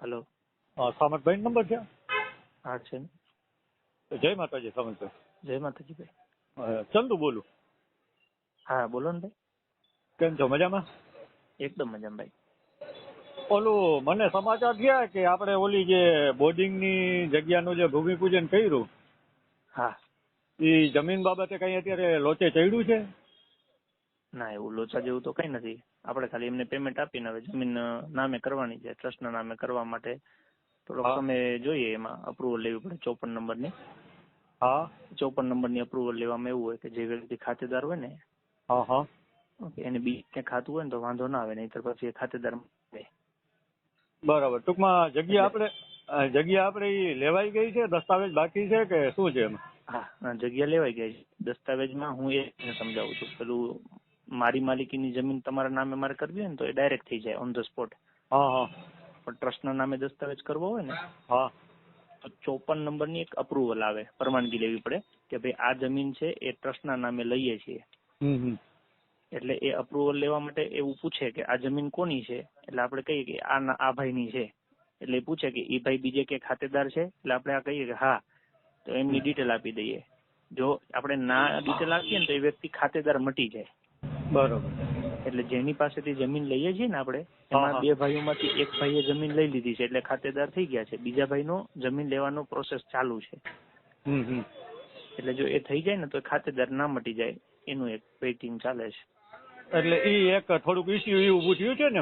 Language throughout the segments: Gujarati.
હલો. સામતભાઈ નંબર છે? હા છે ને. જય માતાજી સામતભાઈ. જય માતાજી ભાઈ. ચંદુ બોલું. હા બોલો ને ભાઈ. કેમ છો, મજામાં? એકદમ મજામાં ભાઈ. ઓલું મને સમાચાર થયા કે આપણે ઓલી જે બોર્ડિંગની જગ્યાનું જે ભૂમિપૂજન કર્યું, હા. એ જમીન બાબતે કઈ અત્યારે લોચે ચડ્યું છે? ના, એવું લોચા જેવું તો કઈ નથી. આપણે ખાલી એમને પેમેન્ટ આપીને હવે જમીન નામે કરવાની છે. ટ્રસ્ટના નામે કરવા માટે થોડોક સમય જોઈએ, એમાં અપ્રુવલ લેવી પડે 54 નંબરની. હા. 54 નંબરની અપ્રુવલ લેવામાં એવું હોય કે જે વ્યક્તિ ખાતેદાર હોય ને, હા હા, એને બી ક્યાંય ખાતું હોય ને તો વાંધો ના આવે, નહીંતર પછી એ ખાતેદાર બરાબર. ટૂંકમાં જગ્યા આપણે ઈ લેવાઈ ગઈ છે, દસ્તાવેજ બાકી છે કે શું છે એમાં? હા, જગ્યા લેવાઈ ગઈ છે. દસ્તાવેજમાં હું એ સમજાવું છું. પેલું મારી માલિકીની જમીન તમારા નામે મારે કરવી હોય ને તો એ ડાયરેક્ટ થઈ જાય ઓન ધ સ્પોટ. હા હા. પણ ટ્રસ્ટના નામે દસ્તાવેજ કરવો હોય ને હા. તો 54 નંબરની એક અપ્રુવલ આવે, પરવાનગી લેવી પડે કે ભાઈ આ જમીન છે એ ટ્રસ્ટના નામે લઈએ છીએ. એટલે એ અપ્રુવલ લેવા માટે એવું પૂછે કે આ જમીન કોની છે, એટલે આપણે કહીએ કે આ ભાઈની છે. એટલે એ પૂછે કે એ ભાઈ બીજે કે ખાતેદાર છે, એટલે આપણે આ કહીએ કે હા, તો એમની ડિટેલ આપી દઈએ. જો આપણે ના ડિટેલ આપીએ ને તો એ વ્યક્તિ ખાતેદાર મટી જાય. બરોબર. એટલે જેની પાસેથી જમીન લઈએ છીએ ને આપણે, એમાં બે ભાઈઓમાંથી એક ભાઈએ જમીન લઈ લીધી છે એટલે ખાતેદાર થઈ ગયા છે. બીજા ભાઈનો જમીન લેવાનો પ્રોસેસ ચાલુ છે. એટલે જો એ થઈ જાય ને તો ખાતેદાર ના મટી જાય, એનું એક વેઇટિંગ ચાલે છે. એટલે ઈ એક થોડુંક ઇસ્યુ એવું ઊભું થયું છે ને?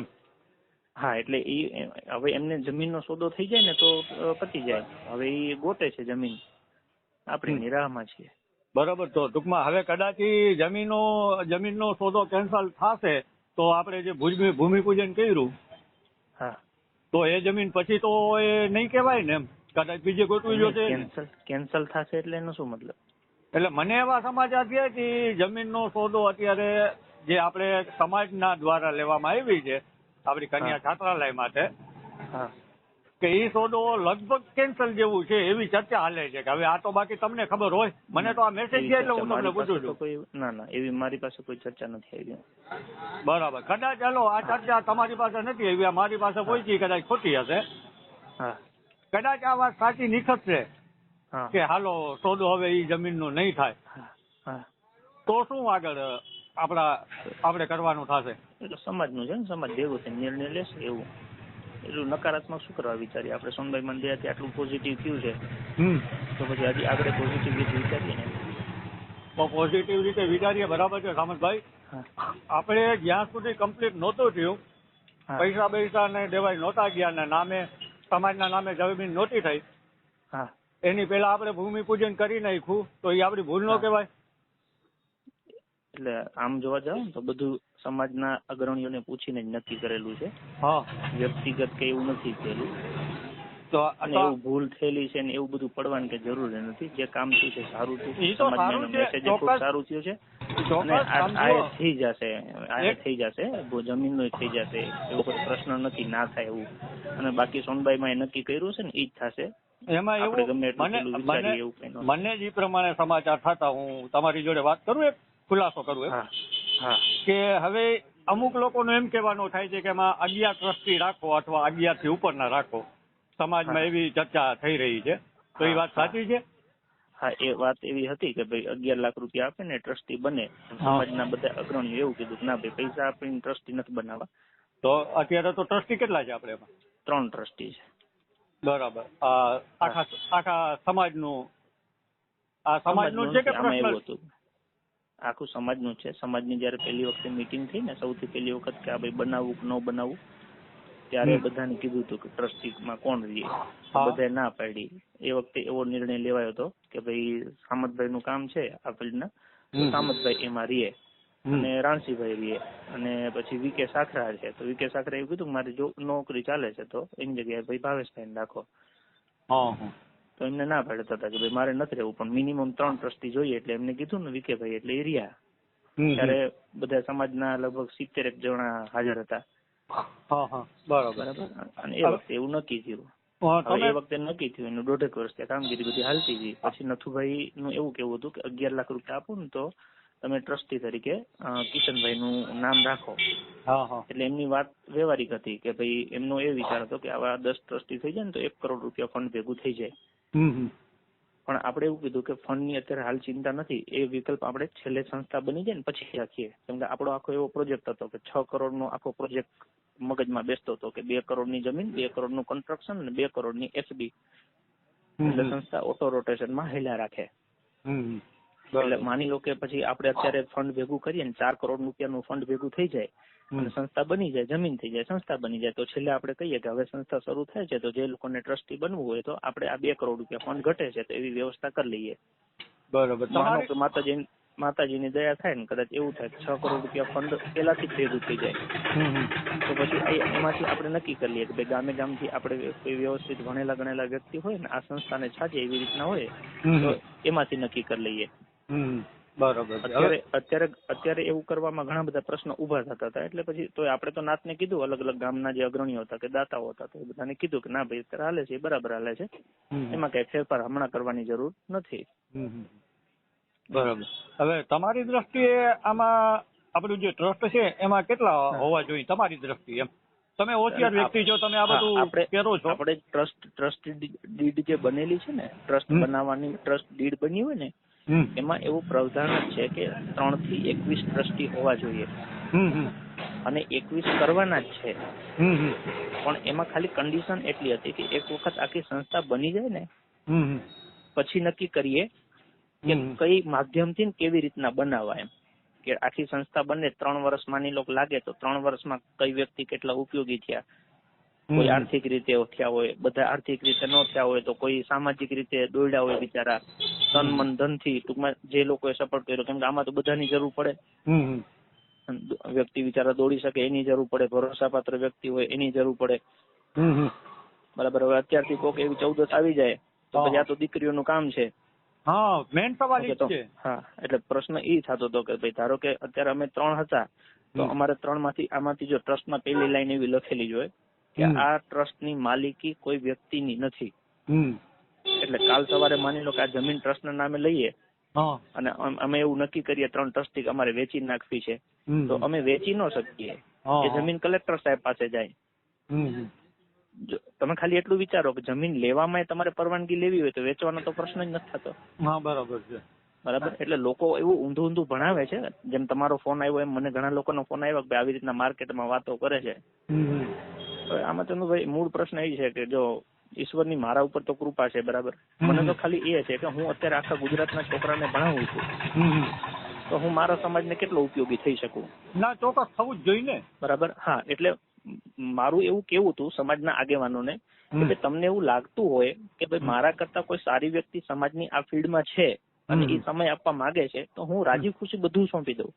હા, એટલે એ હવે એમને જમીનનો સોદો થઈ જાય ને તો પતી જાય. હવે એ ગોતે છે જમીન, આપણે નિરાહમાં છીએ. બરાબર. તો ટૂંકમાં હવે કદાચ જમીનનો સોદો કેન્સલ થશે તો આપણે જે ભૂમિપૂજન કર્યું, હા, તો એ જમીન પછી તો એ નહીં કહેવાય ને એમ? કદાચ બીજે ગોતવી જોશે. કેન્સલ થશે એટલે એનો શું મતલબ? એટલે મને એવા સમાચાર છે કે જમીનનો સોદો અત્યારે જે આપણે સમાજના દ્વારા લેવામાં આવી છે આપણી કન્યા છાત્રાલય માટે, હા, કે એ સોદો લગભગ કેન્સલ જેવું છે એવી ચર્ચા હાલે છે. કે હવે આ તો બાકી તમને ખબર હોય, મને તો આ મેસેજ છે એટલે હું તમને પૂછું છું. ના, એવી મારી પાસે કોઈ ચર્ચા નથી આવી. બરાબર. કદાચ ચાલો આ ચર્ચા તમારી પાસે નથી આવી, મારી પાસે પહોંચી, કદાચ ખોટી હશે. હા, કદાચ આ વાત સાચી નિખતશે કે હાલો સોદો હવે એ જમીનનો નહીં થાય, તો શું આગળ આપણે કરવાનું થશે? એટલે સમાજનું છે ને, સમાજ ભેગું થઈને નિર્ણય લેશે. એવું એટલું નકારાત્મક શું કરવા વિચારીએ આપણે? સોનભાઈ મંદિરથી આટલું પોઝિટિવ થયું છે તો પછી હજી આગળ પોઝિટિવ રીતે વિચારીએ ને. તો પોઝિટિવ રીતે વિચારીએ, બરાબર છે સામંતભાઈ. આપણે જ્યાં સુધી કમ્પ્લીટ નહોતું થયું, પૈસા ને દેવાય નહોતા ગયા ને નામે સમાજના નામે જમીન નહોતી થઈ, એની પેલા આપણે ભૂમિપૂજન કરી નાખ્યું, તો એ આપણી ભૂલ ન કહેવાય? એટલે આમ જોવા જાવ ને તો બધું સમાજના અગ્રણીઓને પૂછીને જ નક્કી કરેલું છે. વ્યક્તિગત કે એવું નથી થયેલું. અને એવું ભૂલ થયેલી છે ને એવું બધું પડવાની કે જરૂર નથી. જે કામ થયું છે સારું થયું છે, સમાજને મેસેજ ખૂબ સારું થયું છે. અને આ થઈ જશે, જમીનનો થઈ જશે, એવો કોઈ પ્રશ્ન નથી, ના થાય એવું. અને બાકી સોનબાઈમાં એ નક્કી કર્યું છે ને એ જ થશે. એમાં એવું મને જ એ પ્રમાણે સમાચાર થતા હું તમારી જોડે વાત કરું, એક ખુલાસો કરું કે હવે અમુક લોકોનું એમ કહેવાનું થાય છે કે એમાં 11 ટ્રસ્ટી રાખો અથવા 11 થી ઉપરના રાખો. સમાજમાં એવી ચર્ચા થઈ રહી છે, તો એ વાત સાચી છે? હા, એ વાત એવી હતી કે ભાઈ 11 લાખ રૂપિયા આપે ને ટ્રસ્ટી બને. સમાજના બધા અગ્રણીઓ એવું કીધું કે ના ભાઈ, પૈસા આપીને ટ્રસ્ટી નથી બનાવવા. તો અત્યારે તો ટ્રસ્ટી કેટલા છે આપણે એમાં? 3 ટ્રસ્ટી છે. બરાબર. આખા સમાજનું છે કે એવું હતું? આખું સમાજનું છે. સમાજની જયારે પહેલી વખતે મીટિંગ થઈ ને, સૌથી પહેલી વખત કે આ ભાઈ બનાવવું કે ન બનાવવું, ત્યારે બધાને કીધું હતું કે ટ્રસ્ટીમાં કોણ રહીએ. બધાએ ના પાડી. એ વખતે એવો નિર્ણય લેવાયો હતો કે ભાઈ સામતભાઈ નું કામ છે આ ફિલ્ડના, તો સામતભાઈ એમાં રહીએ અને રાણસીભાઈ રહીએ, અને પછી વીકે સાખરા છે તો વીકે સાખરા એવું કીધું કે મારી જો નોકરી ચાલે છે તો એની જગ્યાએ ભાઈ ભાવેશભાઈ રાખો. તો એમને ના પાડતા હતા કે ભાઈ મારે નથી રહેવું, પણ મિનિમમ 3 ટ્રસ્ટી જોઈએ. એટલે એમને કીધું ને વીકે ભાઈ, એટલે એ રહ્યા. ત્યારે બધા સમાજના લગભગ 70 જણા હાજર હતા. બરાબર. અને એ વખતે એવું નક્કી થયું. એ વખતે નક્કી થયું, એનું 1.5 વર્ષ કામગીરી બધી હાલતી હતી. પછી નથુભાઈ નું એવું કેવું હતું કે 11 લાખ રૂપિયા આપો ને તો તમે ટ્રસ્ટી તરીકે કિશનભાઈ નું નામ રાખો. એટલે એમની વાત વ્યવહારિક હતી કે ભાઈ એમનો એ વિચાર હતો કે આવા 10 ટ્રસ્ટી થઈ જાય ને તો 1 કરોડ રૂપિયા ફંડ ભેગું થઈ જાય. પણ આપણે એવું કીધું કે ફંડ ની અત્યારે હાલ ચિંતા નથી, એ વિકલ્પ આપણે છેલ્લે સંસ્થા બની જાય ને પછી રાખીએ. કેમ કે આપણો આખો એવો પ્રોજેક્ટ હતો કે 6 કરોડનો આખો પ્રોજેક્ટ મગજમાં બેસતો હતો કે 2 કરોડની જમીન, 2 કરોડનું કન્સ્ટ્રક્શન અને 2 કરોડની એફડી. એટલે સંસ્થા ઓટો રોટેશનમાં હેલા રાખે. એટલે માની લો કે પછી આપણે અત્યારે ફંડ ભેગું કરીએ ને 4 કરોડ રૂપિયાનું ફંડ ભેગું થઈ જાય અને સંસ્થા બની જાય, જમીન થઈ જાય, સંસ્થા બની જાય, તો છેલ્લે આપણે કહીએ કે હવે સંસ્થા શરૂ થાય છે તો જે લોકોને ટ્રસ્ટી બનવું હોય તો આપણે આ 2 કરોડ રૂપિયા ફંડ ઘટે છે તો એવી વ્યવસ્થા કરી લઈએ. બરોબર. માનો કે માતાજીની દયા થાય ને કદાચ એવું થાય 6 કરોડ રૂપિયા ફંડ પેલાથી જ ભેગું થઈ જાય તો પછી એમાંથી આપણે નક્કી કરી લઈએ કે ભાઈ ગામે ગામથી આપણે કોઈ વ્યવસ્થિત ભણેલા ગણેલા વ્યક્તિ હોય ને આ સંસ્થાને છાજે એવી રીતના હોય તો એમાંથી નક્કી કરી લઈએ. બરોબર. અત્યારે એવું કરવામાં ઘણા બધા પ્રશ્નો ઉભા થતા હતા. એટલે પછી તો આપણે તો નાતને કીધું, અલગ અલગ ગામના જે અગ્રણીઓ હતા કે દાતાઓ હતા તો એ બધાને કીધું કે ના ભાઈ અત્યારે હાલે છે બરાબર હાલે છે, એમાં કઈ ફેરફાર હમણાં કરવાની જરૂર નથી. બરાબર. હવે તમારી દ્રષ્ટિએ આમાં આપણું જે ટ્રસ્ટ છે એમાં કેટલા હોવા જોઈએ તમારી દ્રષ્ટિએ? એમ તમે હોશિયાર વ્યક્તિ છો, તમે આ બધું કરો છો. આપણે ટ્રસ્ટ ડીડ જે બનેલી છે ને, ટ્રસ્ટ બનાવવાની ટ્રસ્ટ ડીડ બની હોય ને એમાં એવું પ્રાવધાન જ છે કે 3 થી 21 ટ્રસ્ટી હોવા જોઈએ અને 21 કરવાના જ છે. પણ એમાં ખાલી કન્ડિશન એટલી હતી કે એક વખત આખી સંસ્થા બની જાય ને પછી નક્કી કરીએ કે કઈ માધ્યમથી કેવી રીતના બનાવવા. એમ કે આખી સંસ્થા બને 3 વર્ષ માની લો લાગે તો 3 વર્ષમાં કઈ વ્યક્તિ કેટલા ઉપયોગી થયા, કોઈ આર્થિક રીતે થયા હોય, બધા આર્થિક રીતે ન થયા હોય તો કોઈ સામાજિક રીતે દોડ્યા હોય બિચારા, તન મન ધનથી, ટૂંકમાં જે લોકોએ સપોર્ટ કર્યો. કેમ કે આમાં તો બધાની જરૂર પડે. વ્યક્તિ બિચારા દોડી શકે એની જરૂર પડે, ભરોસાપાત્ર વ્યક્તિ હોય એની જરૂર પડે. બરાબર. હવે અત્યારથી કોક એવી 14 આવી જાય તો પછી આ તો દીકરીઓનું કામ છે. મેન સવાલ એ છે. એટલે પ્રશ્ન એ થતો હતો કે ભાઈ ધારો કે અત્યારે અમે 3 હતા તો અમારે 3 માંથી આમાંથી જો ટ્રસ્ટમાં પહેલી લાઈન એવી લખેલી જોઈએ કે આ ટ્રસ્ટની માલિકી કોઈ વ્યક્તિની નથી. એટલે કાલ સવારે માની લો કે આ જમીન ટ્રસ્ટના નામે લઈએ અને અમે એવું નક્કી કરીએ 3 ટ્રસ્ટી અમારે વેચી નાખવી છે તો અમે વેચી ન શકીએ. એ જમીન કલેક્ટર સાહેબ પાસે જાય. તમે ખાલી એટલું વિચારો કે જમીન લેવામાં તમારે પરવાનગી લેવી હોય તો વેચવાનો તો પ્રશ્ન જ નથી થતો. બરાબર છે. બરાબર. એટલે લોકો એવું ઊંધું ભણાવે છે. જેમ તમારો ફોન આવ્યો એમ મને ઘણા લોકોનો ફોન આવ્યો કે આવી રીતના માર્કેટમાં વાતો કરે છે. આમાં તો ભાઈ મૂળ પ્રશ્ન એ છે કે જો ઈશ્વરની મારા ઉપર તો કૃપા છે, બરાબર, મને તો ખાલી એ છે કે હું અત્યારે આખા ગુજરાતના છોકરાને ભણાવું છું તો હું મારા સમાજને કેટલો ઉપયોગી થઈ શકું. ના, ચોક્કસ થવું જ જોઈએ ને. બરાબર. હા, એટલે મારું એવું કેવું હતું સમાજના આગેવાનોને કે ભાઈ તમને એવું લાગતું હોય કે ભાઈ મારા કરતા કોઈ સારી વ્યક્તિ સમાજની આ ફિલ્ડમાં છે અને એ સમય આપવા માંગે છે તો હું રાજી ખુશી બધું સોંપી દઉં.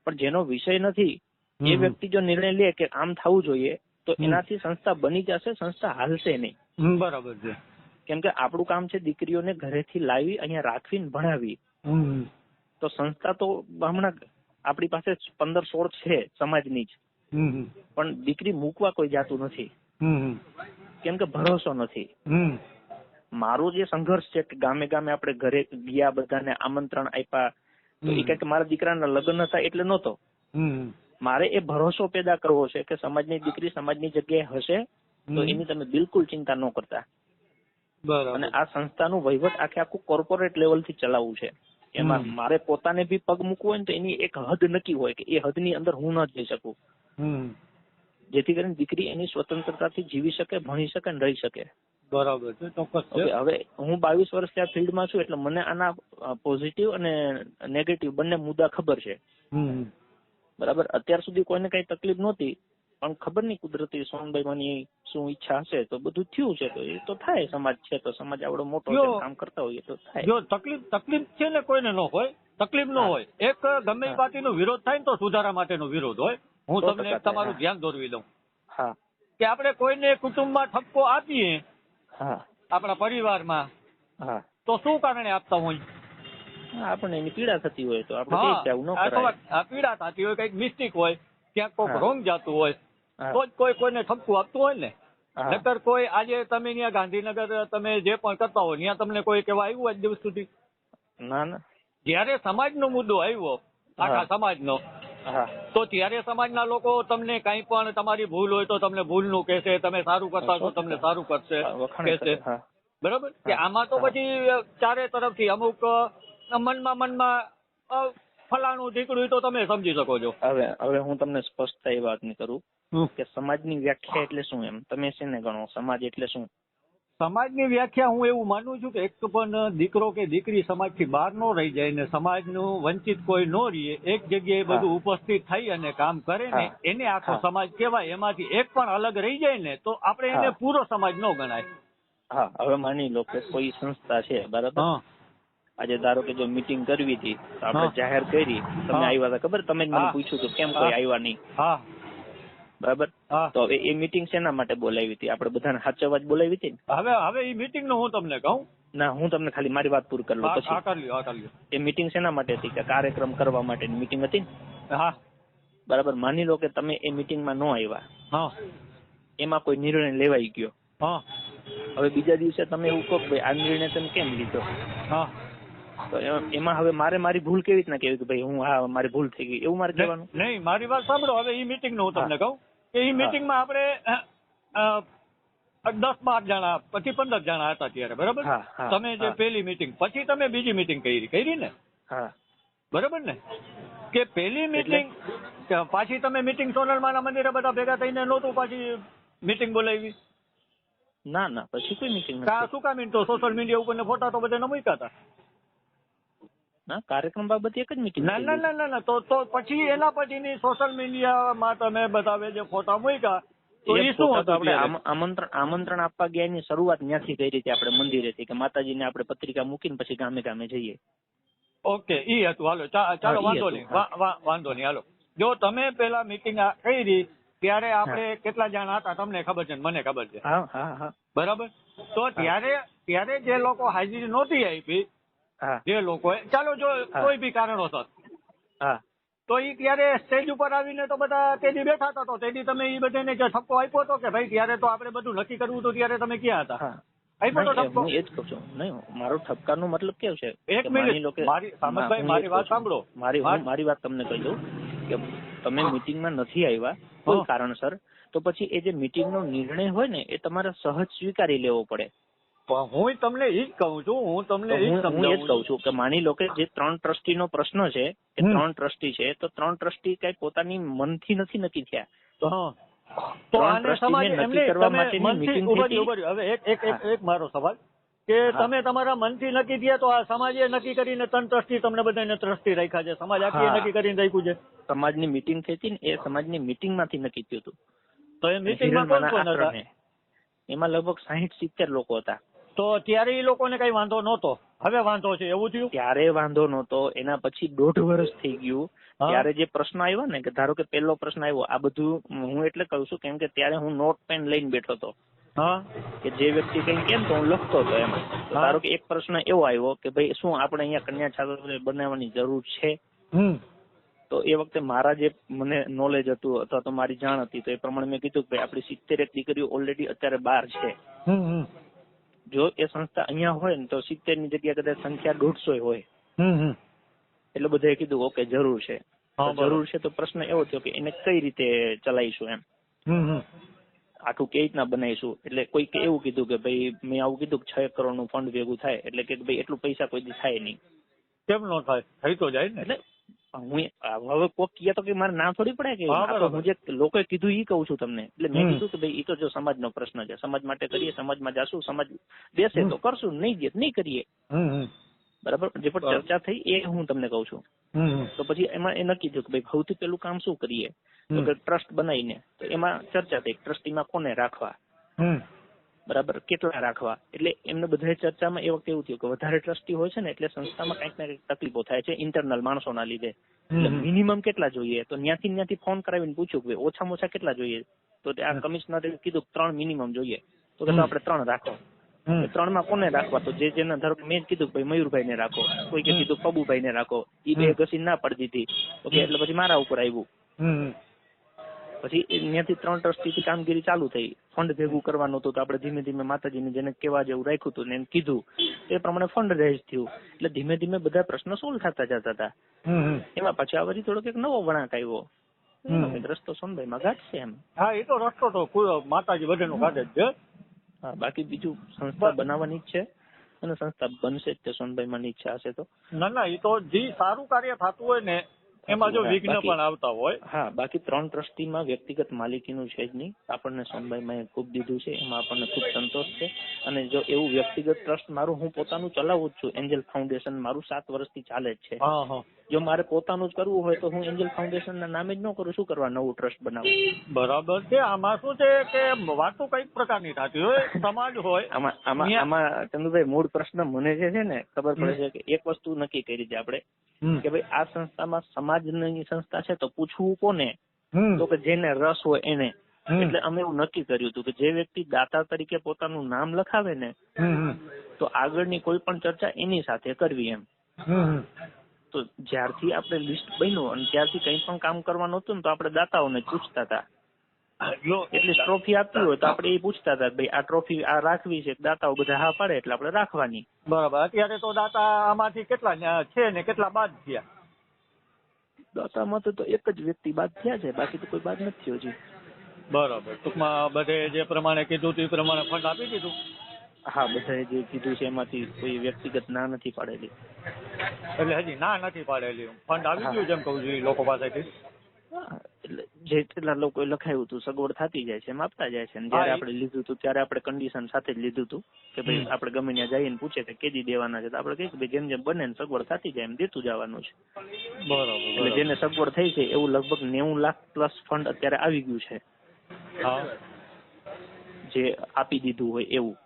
પણ જેનો વિષય નથી એ વ્યક્તિ જો નિર્ણય લે કે આમ થવું જોઈએ તો એનાથી સંસ્થા બની જશે, સંસ્થા હાલશે નહીં. બરાબર છે. કેમ કે આપણું કામ છે દીકરીઓને ઘરેથી લાવી અહીંયા રાખવી ભણાવી. તો સંસ્થા તો હમણાં આપણી પાસે 15-16 છે સમાજની જ, પણ દીકરી મૂકવા કોઈ જાતું નથી. કેમ કે ભરોસો નથી. મારો જે સંઘર્ષ છે કે ગામે ગામે આપણે ઘરે ગયા, બધાને આમંત્રણ આપ્યા તો એ કઈક મારા દીકરાના લગ્ન હતા એટલે નહોતો. મારે એ ભરોસો પેદા કરવો છે કે સમાજની દીકરી સમાજની જગ્યાએ હશે તો એની તમે બિલકુલ ચિંતા ન કરતા. અને આ સંસ્થાનું વહીવટ આખું કોર્પોરેટ લેવલ થી ચલાવવું છે. એમાં મારે પોતાને બી પગ મૂકવો હોય ને તો એની એક હદ નક્કી હોય કે એ હદની અંદર હું ન જઈ શકું, જેથી કરીને દીકરી એની સ્વતંત્રતાથી જીવી શકે, ભણી શકે અને રહી શકે. બરાબર છે, ચોક્કસ છે. હવે હું 22 વર્ષથી આ ફિલ્ડમાં છું એટલે મને આના પોઝિટિવ અને નેગેટિવ બંને મુદ્દા ખબર છે. બરાબર. અત્યાર સુધી કોઈને કઈ તકલીફ નહોતી, પણ ખબર નહીં કુદરતી સોનભાઈમાંની શું ઈચ્છા હશે તો બધું થયું છે. તો એ તો થાય, સમાજ છે તો સમાજ આવડો મોટો છે, કામ કરતા હોઈએ તો થાય. જો તકલીફ છે ને કોઈને ન હોય, તકલીફ ન હોય. એક ગમે એ પાર્ટીનો વિરોધ થાય ને તો સુધારા માટેનો વિરોધ હોય. હું તમને તમારું ધ્યાન દોરવી દઉં કે આપણે કોઈને કુટુંબમાં ઠપકો આપીએ આપણા પરિવારમાં તો શું કારણે આપતા હોય? આપણને એની પીડા થતી હોય તો આપણે આવું ન કરાય. પીડા થતી હોય, કઈક મિસ્ટેક હોય, ક્યાંક કોઈ રોંગ જાતું હોય તો જ કોઈને ઠપકું આપતું હોય ને. નકર કોઈ આજે તમે ત્યાં ગાંધીનગર તમે જે પણ કરતા હોય ત્યાં તમને કોઈ કહેવા આવ્યું આજ દિવસ સુધી? ના. જ્યારે સમાજનો મુદ્દો આવ્યો આખા સમાજનો, તો ત્યારે સમાજના લોકો તમને કઈ પણ તમારી ભૂલ હોય તો તમને ભૂલનું કહેશે, તમે સારું કરતા છો તમને સારું કરશે કહેશે, બરાબર? કે આમાં તો પછી ચારે તરફથી અમુક મનમાં ફલાણું ઢીકડું તો તમે સમજી શકો છો. હવે હું તમને સ્પષ્ટતા એ વાતની કરું કે સમાજની વ્યાખ્યા એટલે શું, એમ તમે શેને ગણો સમાજ એટલે શું? સમાજની વ્યાખ્યા હું એવું માનું છું કે એક પણ દીકરો કે દીકરી સમાજથી બહાર ન રહી જાય ને સમાજનું વંચિત કોઈ ન રહીએ, એક જગ્યાએ બધું ઉપસ્થિત થઈ અને કામ કરે ને એને આખો સમાજ કહેવાય. એમાંથી એક પણ અલગ રહી જાય ને તો આપણે એને પૂરો સમાજ ન ગણાય. હા, હવે માની લો કે કોઈ સંસ્થા છે, બરાબર? આજે ધારો કે જો મીટિંગ કરવી હતી તો આપણે જાહેર કરી, તમે આવ્યા હતા, ખબર? તમે જ મને પૂછ્યું હતું કેમ કોઈ આવ્યા નહીં, બરાબર? તો હવે એ મીટિંગ શેના માટે બોલાવી હતી? આપણે બધાને સાચવવા જ બોલાવી હતી ને? હવે એ મીટિંગ નું હું તમને કહું ના, હું તમને ખાલી મારી વાત પૂરી કરી લઉં પછી. એ મીટિંગ શેના માટે હતી? કે કાર્યક્રમ કરવા માટેની મીટિંગ હતી ને? હા, બરાબર. માની લો કે તમે એ મીટિંગમાં ન આવ્યા, એમાં કોઈ નિર્ણય લેવાઈ ગયો, હવે બીજા દિવસે તમે એવું કહો કે આ નિર્ણય તમે કેમ લીધો, તો એમાં હવે મારે મારી ભૂલ કેવી રીતના કેવી કે ભાઈ હું મારી ભૂલ થઈ ગઈ એવું મારે કહેવાનું? નહીં, મારી વાત સાંભળો. હવે એ મીટિંગ નું હું તમને કહું કે એ મીટિંગમાં આપણે 10-12 જણા પછી 15 જણા હતા ત્યારે, બરાબર? તમે જે પેલી મીટિંગ પછી તમે બીજી મીટિંગ કરી ને, બરાબર ને? કે પેલી મીટિંગ પાછી તમે મીટિંગ સોનલમાના મંદિરે બધા ભેગા થઈને નહોતું પાછી મીટિંગ બોલાવી? ના, પછી કોઈ મીટિંગ શું કામ? તો સોશિયલ મીડિયા ઉપર ફોટા તો બધા મૂક્યા હતા. ના, કાર્યક્રમ બાબતે એક જ મીટિંગ. ના, તો પછી એના પછીની સોશિયલ મીડિયામાં તમે બતાવે જે ફોટા મૂક્યા તો એ શું હતું? આપણે આમંત્રણ આપવા ગયા એની શરૂઆત ત્યાંથી કરી હતી આપણે મંદિરેથી, કે માતાજીને આપણે પત્રિકા મૂકીને પછી ગામે ગામે જઈએ. ઓકે, ઈ હતું. હાલો, ચાલો, વાંધો નહીં. હાલો, જો તમે પેલા મીટિંગ કરી ત્યારે આપણે કેટલા જણા હતા તમને ખબર છે, મને ખબર છે, બરાબર? તો ત્યારે જે લોકો હાજરી નહોતી આપી, જે લોકોએ, ચાલો જો કોઈ બી કારણોસર, તો ઈ ત્યારે સ્ટેજ ઉપર આવીને તો બધા તેડી બેઠા હતા, તો તેડી તમે ઈ બધાને જે ઠપકો આપ્યો હતો કે ભાઈ ત્યારે તો આપણે બધું નક્કી કરવું હતું, ત્યારે તમે ક્યાં હતા? આપ્યો તો ઠપકો? હું એ જ કહું છું. નહીં, મારો ઠપકારનો મતલબ કેવો છે? એક મિનિટ, મારી વાત સાંભળો. મારી વાત તમને કહી દઉં કે તમે મીટિંગમાં નથી આવ્યા કોઈ કારણસર, તો પછી એ જે મીટિંગનો નિર્ણય હોય ને એ તમારે સહજ સ્વીકારી લેવો પડે. હું તમને એ જ કહું છું, હું એ જ કહું છું કે માની લો કે જે 3 ટ્રસ્ટીનો પ્રશ્ન છે કે 3 ટ્રસ્ટી છે, તો 3 ટ્રસ્ટી કઈ પોતાની મનથી નથી નક્કી થયા. તો આને સમાજ નક્કી કરવા માટેની મીટિંગ થઈ. હવે એક મારો સવાલ કે તમે તમારા મનથી નક્કી થયા તો આ સમાજે નક્કી કરીને 3 ટ્રસ્ટી તમને બધાને ટ્રસ્ટી રાખ્યા છે, સમાજ આખી નક્કી કરીને રાખ્યું છે. સમાજની મીટિંગ થઈ હતી ને એ સમાજની મીટિંગમાંથી નક્કી થયું હતું. તો એ મીટિંગમાં કોણ હતા? એમાં લગભગ 60-70 લોકો હતા. તો ત્યારે એ લોકોને કઈ વાંધો નહોતો, હવે વાંધો છે એવું થયું? ત્યારે વાંધો નહોતો, એના પછી 1.5 વર્ષ થઈ ગયું. ત્યારે જે પ્રશ્ન આવ્યો ને, કે ધારો કે પહેલો પ્રશ્ન આવ્યો, આ બધું હું એટલે કહું છું કેમ કે ત્યારે હું નોટ પેન લઈને બેઠો હતો, કે જે વ્યક્તિ કઈ કેમ તો હું લખતો હતો એમ. ધારો કે એક પ્રશ્ન એવો આવ્યો કે ભાઈ શું આપણે અહીંયા કન્યા છાત્રાલય બનાવવાની જરૂર છે? તો એ વખતે મારા જે મને નોલેજ હતું અથવા તો મારી જાણ હતી તો એ પ્રમાણે મેં કીધું કે ભાઈ આપણી 70 દીકરીઓ ઓલરેડી અત્યારે બહાર છે. જો એ સંસ્થા અહીંયા હોય ને તો 70 ની જગ્યા કદાચ સંખ્યા 150 હોય. એટલે બધાએ કીધું ઓકે જરૂર છે. જરૂર છે તો પ્રશ્ન એવો થયો કે એને કઈ રીતે ચલાવીશું એમ, આખું કઈ રીતના બનાવીશું. એટલે કોઈક એવું કીધું કે ભાઈ મેં આવું કીધું કે 6 કરોડનું ફંડ ભેગું થાય, એટલે કે ભાઈ એટલું પૈસા કોઈ દી થાય નહીં. કેમ ન થાય? થઈ તો જાય ને. એટલે હું હવે કોક કહે તો કે મારે ના થોડી પડે કે હું જે લોકોએ કીધું ઈ કહું છું તમને. એટલે મેં કીધું કે ભાઈ ઈ તો જો સમાજનો પ્રશ્ન છે, સમાજ માટે કરીએ, સમાજમાં જાશું, સમાજ દેશે તો કરશું, નહીં દે નહીં કરીએ, બરાબર. જે પણ ચર્ચા થઈ એ હું તમને કહું છું. તો પછી એમાં એ નક્કી થયું કે ભાઈ સૌથી પેલું કામ શું કરીએ, તો કે ટ્રસ્ટ બનાવીને. તો એમાં ચર્ચા થઈ ટ્રસ્ટીમાં કોને રાખવા, બરાબર, કેટલા રાખવા. એટલે એમને બધા ચર્ચામાં એ વખતે એવું થયું કે વધારે ટ્રસ્ટી હોય છે ને એટલે સંસ્થામાં કંઈક ને કંઈક તકલીફો થાય છે ઇન્ટરનલ માણસોના લીધે. એટલે મિનિમમ કેટલા જોઈએ, તો ત્યાંથી ફોન કરાવીને પૂછ્યું કે ઓછામાં ઓછા કેટલા જોઈએ. તો આ કમિશનરે કીધું 3 મિનિમમ જોઈએ. તો કે આપણે 3 રાખો. 3 માં કોને રાખવા? તો જેને ધારો કે મેં જ કીધું ભાઈ મયુરભાઈ ને રાખો, કોઈ કે કીધું પબુભાઈ ને રાખો. ઈ બે ઘસી ના પડી દીધી. ઓકે, એટલે પછી મારા ઉપર આવ્યું. પછી ત્યાંથી 3 ટ્રસ્ટીથી કામગીરી ચાલુ થઈ. ફંડ ભેગું કરવાનું હતું તો આપણે ધીમે ધીમે માતાજીને જેને કેવા જેવું રાખ્યું હતું ને એને કીધું એ પ્રમાણે ફંડ રેઝ થયું. એટલે ધીમે ધીમે બધા પ્રશ્નો સોલ્વ થતા જતા હતા. એમાં પછી આ વળી થોડોક એક નવો વળાંક આવ્યો. રસ્તો સોનભાઈમાં ગાંઠશે એમ. હા, એ તો રસ્તો તો માતાજી બધાનો ગાંઠે જ છે. હા, બાકી બીજું સંસ્થા બનાવવાની જ છે અને સંસ્થા બનશે જ તે સોનભાઈમાં ઈચ્છા હશે તો. ના, એ તો જે સારું કાર્ય થતું હોય ને એમાં જો વિઘ્ન પણ આવતા હોય. હા, બાકી 3 ટ્રસ્ટીમાં વ્યક્તિગત માલિકીનું છે જ નહીં. આપણને સોનભાઈમાં ખૂબ દીધું છે, એમાં આપણને ખૂબ સંતોષ છે. અને જો એવું વ્યક્તિગત ટ્રસ્ટ મારું હું પોતાનું ચલાવું જ છું, એન્જલ ફાઉન્ડેશન મારું 7 વર્ષથી ચાલે જ છે. જો મારે પોતાનું જ કરવું હોય તો હું એન્જલ ફાઉન્ડેશનના નામે જ ન કરું. શું કરવા નવું ટ્રસ્ટ બનાવું? બરાબર છે. આમાં શું છે કે વાતો કઈક પ્રકારની થતી હોય, સમાજ હોય. આમાં ચંદુભાઈ મૂળ પ્રશ્ન મને જે છે ને ખબર પડે છે કે એક વસ્તુ નક્કી કરી છે આપણે કે ભાઈ આ સંસ્થામાં સમાજની સંસ્થા છે તો પૂછવું કોને? તો કે જેને રસ હોય એને. એટલે અમે એવું નક્કી કર્યું હતું કે જે વ્યક્તિ દાતા તરીકે પોતાનું નામ લખાવે ને તો આગળની કોઈ પણ ચર્ચા એની સાથે કરવી એમ. તો જ્યારથી આપણે લિસ્ટ બન્યું અને ત્યારથી કંઈ પણ કામ કરવાનું હતું ને તો આપણે દાતાઓને પૂછતા હતા. એટલે ટ્રોફી આપવી હોય તો આપણે એ પૂછતા હતા ભાઈ આ ટ્રોફી આ રાખવી છે. દાતાઓ બધા હા પાડે એટલે આપણે રાખવાની. બરાબર. અત્યારે તો દાતા આમાંથી કેટલા છે ને કેટલા બાદ થયા? દાતામાં તો એક જ વ્યક્તિ બાદ થયા છે, બાકી તો કોઈ બાદ નથી થયો હજી. બરાબર. ટૂંકમાં બધે જે પ્રમાણે કીધું એ પ્રમાણે ફંડ આપી દીધું? હા, બધાએ જે કીધું છે એમાંથી કોઈ વ્યક્તિગત ના નથી પાડેલી. એટલે હજી ના નથી પાડેલી, ફંડ આવી ગયું જેમ કહું છું લોકો પાસેથી? એટલે જેટલા લોકોએ લખાયું હતું સગવડ થતી જાય છે એમ આપતા જાય છે. જયારે આપણે લીધું હતું ત્યારે આપણે કન્ડિશન સાથે જ લીધું હતું કે ભાઈ આપણે ગમે ત્યાં જઈને પૂછે કે કેદી દેવાના છે તો આપણે કહીએ કે ભાઈ જેમ જેમ બને ને સગવડ થતી જાય એમ દેતું જવાનું છે. બરાબર. એટલે જેને સગવડ થઈ છે એવું લગભગ 90 લાખ પ્લસ ફંડ અત્યારે આવી ગયું છે. જે આપી દીધું હોય એવું.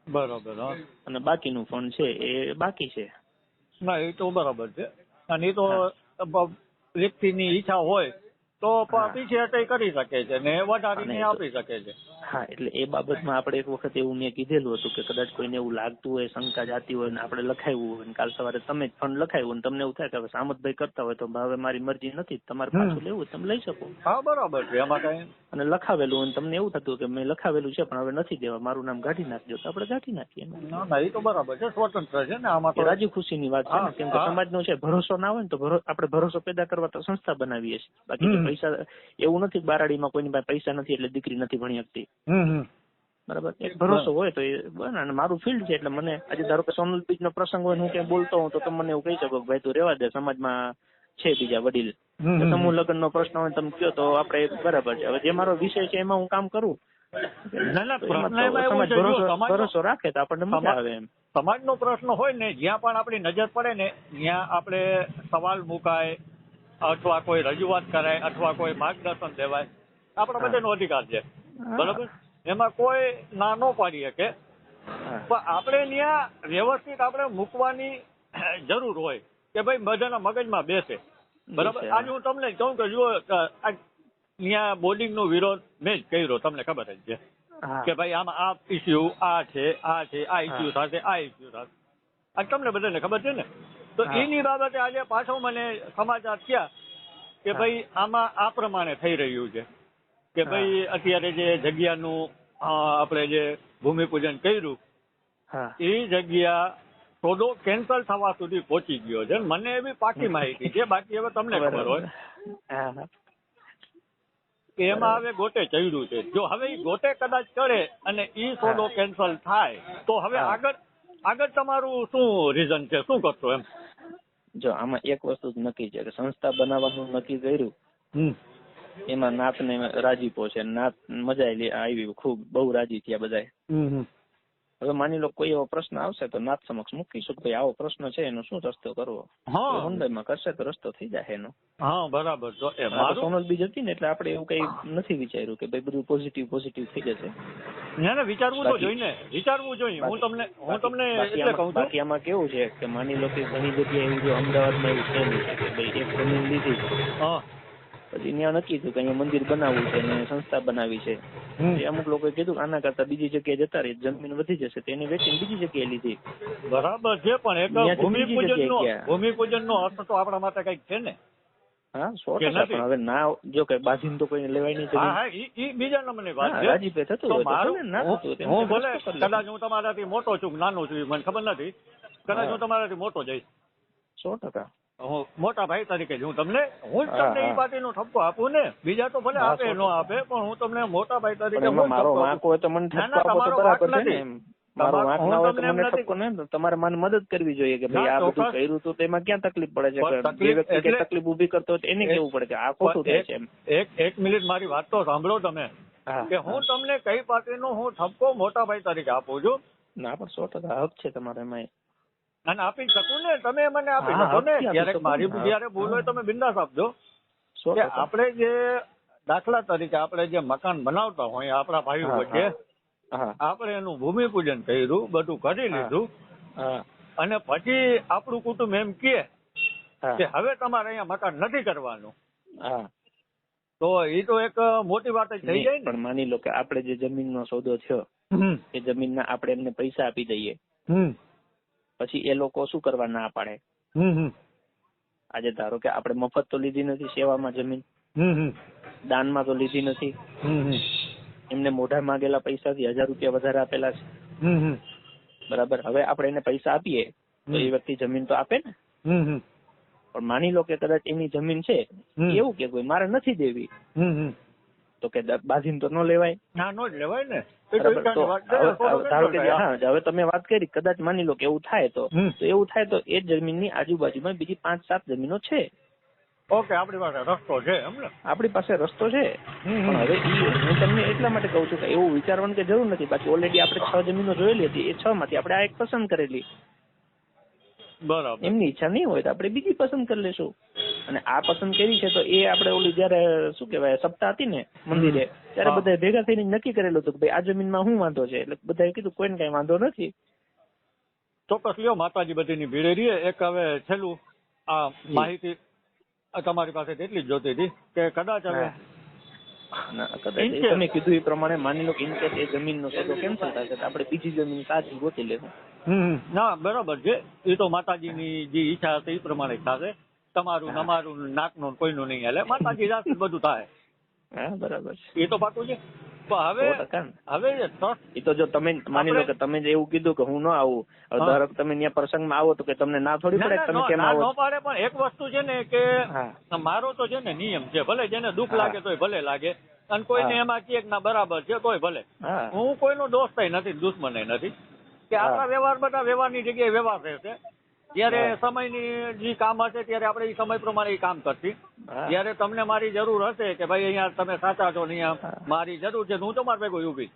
બરાબર. અને બાકીનું ફંડ છે એ બાકી છે. ના, એ તો બરાબર છે. અને એ તો વ્યક્તિની ઈચ્છા હોય તો પીછે હટાઈ કરી શકે છે ને વધારીને આપી શકે છે. હા, એટલે એ બાબતમાં આપણે એક વખત એવું મેં કીધેલું હતું કે કદાચ કોઈને એવું લાગતું હોય, શંકા જાતી હોય ને આપણે લખાવ્યું હોય ને કાલ સવારે તમે જ ફંડ લખાવ્યું ને તમને એવું થાય કે હવે સામતભાઈ કરતા હોય તો હવે મારી મરજી નથી, તમારે પાછું લેવું તમે લઈ શકો. હા, બરાબર છે. એમાં કઈ અને લખાવેલું હોય તમને એવું થતું કે મેં લખાવેલું છે પણ હવે નથી દેવા, મારું નામ કાઢી નાખજો, તો આપણે કાઢી નાખીએ. ના, એ તો બરાબર છે. સ્વતંત્ર છે ને આમાં તો. રાજી ખુશીની વાત છે ને, કેમ કે સમાજનો છે ભરોસો ના હોય ને તો આપણે ભરોસો પેદા કરવા તો સંસ્થા બનાવીએ છીએ. બાકી પૈસા એવું નથી બારાડીમાં કોઈની પાસે પૈસા નથી એટલે દીકરી નથી ભણી શકતી. બરાબર. એક ભરોસો હોય તો એ બને. અને મારું ફિલ્ડ છે એટલે મને આજે ધારો કે સોનલ બીજ નો પ્રસંગ હોય હું ક્યાંય બોલતો હું તો તમે મને એવું કહી શકો કે ભાઈ તું રેવા દે, સમાજમાં છે બીજા વડીલ. સમૂહ લગ્ન નો પ્રશ્ન હોય તમે કયો તો આપણે બરાબર છે. હવે જે મારો વિષય છે એમાં હું કામ કરું ભરોસો રાખે તો આપણને મજા આવે એમ. સમાજનો પ્રશ્ન હોય ને જ્યાં પણ આપણી નજર પડે ને ત્યાં આપણે સવાલ મુકાય અથવા કોઈ રજૂઆત કરાય અથવા કોઈ માર્ગદર્શન દેવાય, આપણા બધાનો અધિકાર છે. બરાબર. એમાં કોઈ ના ન પાડી શકે પણ આપણે ત્યાં વ્યવસ્થિત આપણે મૂકવાની જરૂર હોય કે ભાઈ બધાના મગજમાં બેસે. બરાબર. આજે હું તમને કહું કે જુઓ ત્યાં બોર્ડિંગ નો વિરોધ મેં જ કર્યો, તમને ખબર જ છે કે ભાઈ આમાં આ ઇસ્યુ આ ઇસ્યુ થશે આ ઇસ્યુ થશે. આ તમને બધાને ખબર છે ને. તો એની બાબતે આજે પાછો મને સમાચાર થયા કે ભાઈ આમાં આ પ્રમાણે થઈ રહ્યું છે કે ભાઈ અત્યારે જે જગ્યાનું આપણે જે ભૂમિપૂજન કર્યું એ જગ્યા સોદો કેન્સલ થવા સુધી પહોંચી ગયો છે. મને એવી પાકી માહિતી છે, બાકી હવે તમને ખબર હોય એમાં હવે ગોટે ચડ્યું છે. જો હવે એ ગોટે કદાચ ચડે અને ઈ સોદો કેન્સલ થાય તો હવે આગળ તમારું શું રીઝન છે, શું કરશો એમ? જો આમાં એક વસ્તુ નક્કી છે કે સંસ્થા બનાવવાનું નક્કી કર્યું એમાં નાત ને રાજીપો છે. નાત મજા આવી, ખૂબ બહુ રાજી થયા બધા. હવે માની લો કોઈ એવો પ્રશ્ન આવશે તો નાત સમક્ષ મૂકીશું કે ભાઈ આવો પ્રશ્ન છે એનો શું રસ્તો કરવો. હુંડાઈમાં કરશે તો રસ્તો થઈ જાય એનો. હા, બરાબર. સોનલ બીજ હતી ને એટલે આપણે એવું કઈ નથી વિચાર્યું કે ભાઈ બધું પોઝિટિવ થઈ જશે. ના, વિચારવું તો જોઈએ ને, વિચારવું જોઈએ. હું તમને એટલે કહું છું. બાકી આમાં કેવું છે કે માની લો કે ઘણી જગ્યાએ એવું જો અમદાવાદમાં એવું થયેલું છે કે ભાઈ એક જમીન લીધી પછી ત્યાં નક્કી થયું કે અહીંયા મંદિર બનાવવું છે ને સંસ્થા બનાવી છે. અમુક લોકોએ કીધું આના કરતા બીજી જગ્યાએ જતા રહી, જમીન વધી જશે તેને વેચીને બીજી જગ્યાએ લીધી. બરાબર છે. પણ એક ભૂમિપૂજન નો અર્થ તો આપણા માટે કઈક છે ને. હા 100%. પણ હવે ના જો કે બાજીને તો કોઈને લેવાય નહીં. હા હા ઈ બીજા નંબરની વાત છે. રાજીપે થતું હોય તો હું ભલે કદાચ હું તમારાથી મોટો છું નાનો છું મને ખબર નથી, કદાચ હું તમારાથી મોટો જઈશ 100%. હું મોટા ભાઈ તરીકે હું તમને એ પાર્ટીનો ઠપકો આપું ને, બીજા તો ભલે આપે ન આપે પણ હું તમને મોટા ભાઈ તરીકે મારો વાંક હોય તો મને ઠપકો આપો તો બરાબર છે ને. મારો વાંક ના હોય તો મને ઠપકો નહીં. તમારે મને મદદ કરવી જોઈએ કે ભાઈ આ બધું કર્યું તો તેમાં ક્યાં તકલીફ પડે છે. જે વ્યક્તિ કે તકલીફ ઊભી કરતો હોય એને કેવું પડે કે આ ખોટું થાય છે એમ. એક મિનિટ મારી વાત તો સાંભળો તમે કે હું તમને કઈ પાર્ટીનો હું ઠપકો મોટા ભાઈ તરીકે આપું છું. ના પણ 100% હક છે તમારે એમાં. અને આપી શકું ને, તમે મને આપી શકો ને. ક્યારેક મારી જયારે ભૂલ હોય તમે બિંદાસ આપજો. કે આપણે જે દાખલા તરીકે આપણે જે મકાન બનાવતા હોય આપણા ભાઈઓ વચ્ચે, આપણે એનું ભૂમિપૂજન કર્યું, બધું કરી લીધું, અને પછી આપણું કુટુંબ એમ કે હવે તમારે અહીંયા મકાન નથી કરવાનું, તો એ તો એક મોટી વાત જ થઈ જાય ને. પણ માની લો કે આપણે જે જમીનનો સોદો થયો એ જમીનના આપણે એમને પૈસા આપી દઈએ, પછી એ લોકો શું કરવા ના પાડે. આજે ધારો કે આપણે મફત તો લીધી નથી સેવામાં જમીન, દાનમાં તો લીધી નથી, એમને મોઢા માંગેલા પૈસાથી 1000 રૂપિયા વધારે આપેલા છે, બરાબર. હવે આપણે એને પૈસા આપીએ તો એ વ્યક્તિ જમીન તો આપે ને. પણ માની લો કે કદાચ એની જમીન છે એવું કે કોઈ મારે નથી દેવી, તો કે બાજીને તો ન લેવાય. ના નો જ લેવાય ને. ધારો કે હવે તમે વાત કરી કદાચ માની લો કે એવું થાય તો એવું થાય તો એ જમીનની આજુબાજુમાં બીજી 5-7 જમીનો છે. ઓકે, આપણી પાસે રસ્તો છે એમ ને. આપણી પાસે રસ્તો છે. પણ હવે હું તમને એટલા માટે કહું છું કે એવું વિચારવાની કે જરૂર નથી. બાકી ઓલરેડી આપણે 6 જમીનો જોયેલી હતી, એ 6 માંથી આપણે આ એક પસંદ કરેલી. બરાબર. એમની ઈચ્છા નહીં હોય તો આપણે બીજી પસંદ કરી લેશું. અને આ પસંદ કરી છે તો એ આપણે ઓલી જયારે શું કહેવાય સપ્તાહ હતી ને મંદિરે, ત્યારે બધા ભેગા થઈને નક્કી કરેલું હતું કે ભાઈ આ જમીનમાં શું વાંધો છે. એટલે બધાએ કીધું કોઈને કઈ વાંધો નથી. ચોક્કસ લ્યો, માતાજી બધીની ભીડે રહીએ. એક હવે છેલ્લું આ માહિતી તમારી પાસે એટલી જ જોતી હતી કે કદાચ હવે તમે કીધું એ પ્રમાણે માની લો કે ઇનકેસ એ જમીનનો સોદો કેન્સલ થશે તો આપણે બીજી જમીન તાજી ગોતી લેવું. ના બરાબર છે. એ તો માતાજીની જે ઈચ્છા હશે એ પ્રમાણે થશે. તમારું અમારું નાકનું કોઈનું નહીં હાલે. માતાજી જાતે બધું થાય. હા બરાબર છે. એ તો પાકું છે. હવે એ તો જો તમે માની લો કે તમે જે એવું કીધું કે હું ન આવું, ધારો કે તમે ત્યાં પ્રસંગમાં આવો તો કે તમને ના થોડી પડે તમે કેમ આવો. પાડે પણ એક વસ્તુ છે ને કે મારો તો છે ને નિયમ છે, ભલે જેને દુઃખ લાગે તોય ભલે લાગે, અને કોઈને એમાં કે ના બરાબર છે તોય ભલે. હું કોઈનો દોસ્ત નથી, દુશ્મન નથી. કે આપણા વ્યવહાર બધા વ્યવહારની જગ્યાએ વ્યવહાર રહેશે. જયારે સમયની જે કામ હશે ત્યારે આપણે એ સમય પ્રમાણે એ કામ કરશી. જયારે તમને મારી જરૂર હશે કે ભાઈ અહીંયા તમે સાચા છો ને અહીંયા મારી જરૂર છે, હું તમારા ભેગો ઉભી.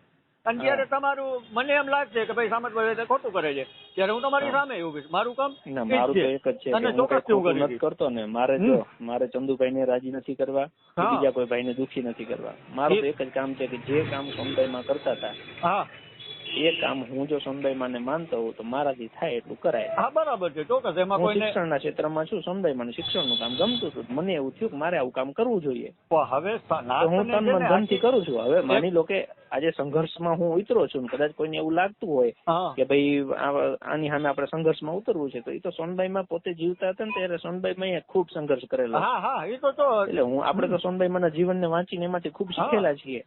અને જયારે તમારું મને એમ લાગશે કે ભાઈ સામતભાઈ ખોટું કરે છે ત્યારે હું તમારી સામે ઉભી. મારું કામ મારું તો એક જ છે કે હું ખોટું નથી કરતો ને. મારે ચંદુભાઈ ને રાજી નથી કરવા, બીજા કોઈ ભાઈ ને દુખી નથી કરવા. મારું તો એક જ કામ છે કે જે કામ સમુદાયમાં કરતા હતા એ કામ હું જો સમુદાયમાં ને માનતો હોઉં તો મારાથી થાય એટલું કરાય. હા બરાબર છે, ચોક્કસ. એમાં હું શિક્ષણના ક્ષેત્રમાં છું, સમુદાયમાં શિક્ષણનું કામ ગમતું હતું, મને એવું થયું કે મારે આવું કામ કરવું જોઈએ. હવે હું તન મન ધનથી કરું છું. હવે માની લો કે આજે સંઘર્ષમાં હું ઉતરો છું, કદાચ કોઈને એવું લાગતું હોય કે ભાઈ આની સામે આપણે સંઘર્ષમાં ઉતરવું છે, તો એ તો સોનબાઈમાં પોતે જીવતા હતા ને ત્યારે સોનબાઈમાં ખૂબ સંઘર્ષ કરેલો. એટલે આપણે તો સોનબાઈમાંના જીવનને વાંચીને એમાંથી ખૂબ શીખેલા છીએ.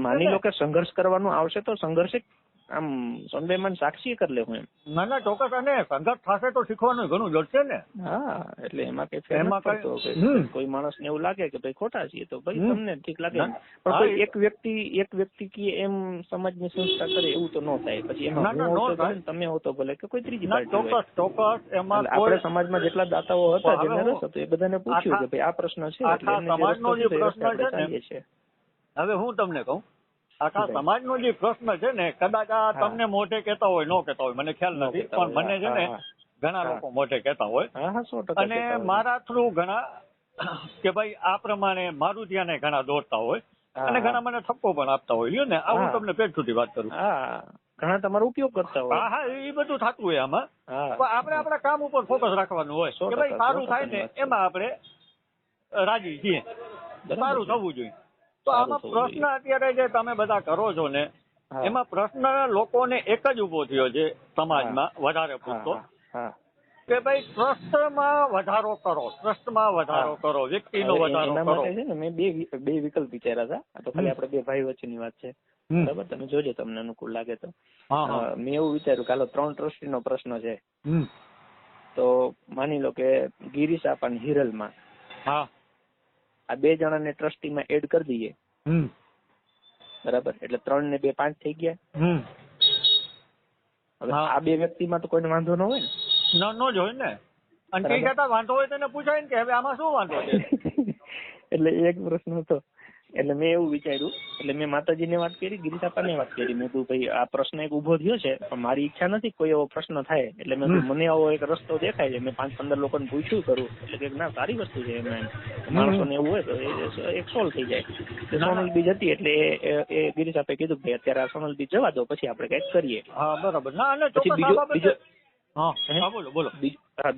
માની લો કે સંઘર્ષ કરવાનું આવશે તો સંઘર્ષ આમ સોનબાઈમાં સાક્ષી કરી લે હું એમ. ના ચોક્કસ. અને સંઘર્ષ થશે તો શીખવાનું ઘણું જડશે ને. હા, એટલે એમાં કઈ ફેર નથી પડતો. કોઈ માણસ ને એવું લાગે કે ભાઈ ખોટા છીએ તો ભાઈ તમને ઠીક લાગે, પણ કોઈ એક વ્યક્તિ કે એમ સમાજની સંસ્થા કરે એવું તો ન થાય. પછી એમાં તમે હો તો ભલે કે કોઈ ત્રીજી પાર્ટી. ચોક્કસ. એમાં આપણે સમાજમાં જેટલા દાતાઓ હતા જેને રસ હતો એ બધાને પૂછ્યું કે ભાઈ આ પ્રશ્ન છે એટલે સમાજનો જે પ્રશ્ન છે. હવે હું તમને કહું, આખા સમાજનો જે પ્રશ્ન છે ને, કદાચ આ તમને મોઢે કહેતા હોય ન કહેતા હોય મને ખ્યાલ નથી, પણ મને છે ને ઘણા લોકો મોઢે કહેતા હોય, અને મારા થ્રુ ઘણા કે ભાઈ આ પ્રમાણે મારું ધ્યાન ઘણા દોરતા હોય, અને ઘણા મને ઠપકો પણ આપતા હોય. લ્યો ને, આ હું તમને પેટ સુધી વાત કરું. ઘણા તમારો ઉપયોગ કરતા હોય. હા, એ બધું થતું હોય આમાં. આપણે આપણા કામ ઉપર ફોકસ રાખવાનું હોય કે ભાઈ સારું થાય ને એમાં આપણે રાજી છીએ, સારું થવું જોઈએ. તો આમાં પ્રશ્ન અત્યારે જે તમે બધા કરો છો ને, એમાં પ્રશ્ન લોકોને એક જ ઉભો થયો છે સમાજમાં વધારે પૂરતો કે ભાઈ ટ્રસ્ટમાં વધારો કરો, ટ્રસ્ટમાં વધારો કરો, વ્યક્તિનો વધારો કરો. છે ને મેં બે વિકલ્પ વિચાર્યા હતા. આ તો ખાલી આપણે બે ભાઈ વચ્ચેની વાત છે, બરાબર? તમે જોજો, તમને અનુકૂળ લાગે તો. મેં એવું વિચાર્યું કે હાલો 3 ટ્રસ્ટીનો પ્રશ્ન છે, તો માની લો કે ગિરીશ આપા અને હિરલમાં આ 2 જણાને ટ્રસ્ટીમાં એડ કરી દઈએ, બરાબર? એટલે 3 ને 2 5 થઈ ગયા. હવે આ 2 વ્યક્તિમાં તો કોઈને વાંધો ન હોય ને? ન જ હોય ને. અને કઈ કરતા વાંધો હોય તેને પૂછાય ને કે હવે આમાં શું વાંધો છે. એટલે એક પ્રશ્ન હતો. એટલે મેં એવું વિચાર્યું, એટલે મેં માતાજીને વાત કરી, ગિરીશ આપાને વાત કરી. મેં કીધું ભાઈ આ પ્રશ્ન એક ઉભો થયો છે, પણ મારી ઈચ્છા નથી કોઈ એવો પ્રશ્ન થાય. એટલે મેં મને આવો એક રસ્તો દેખાય છે. મેં 5-15 લોકોને પૂછ્યું કરું, એટલે કે ના સારી વસ્તુ છે. એમાં માણસોને એવું હોય તો એક સોલ્વ થઈ જાય. સોનલ બીજ હતી એટલે એ ગિરીશ આપે કીધું ભાઈ અત્યારે આ સોનલ બીજ જવા દો, પછી આપણે કઈક કરીએ. બરાબર. ના પછી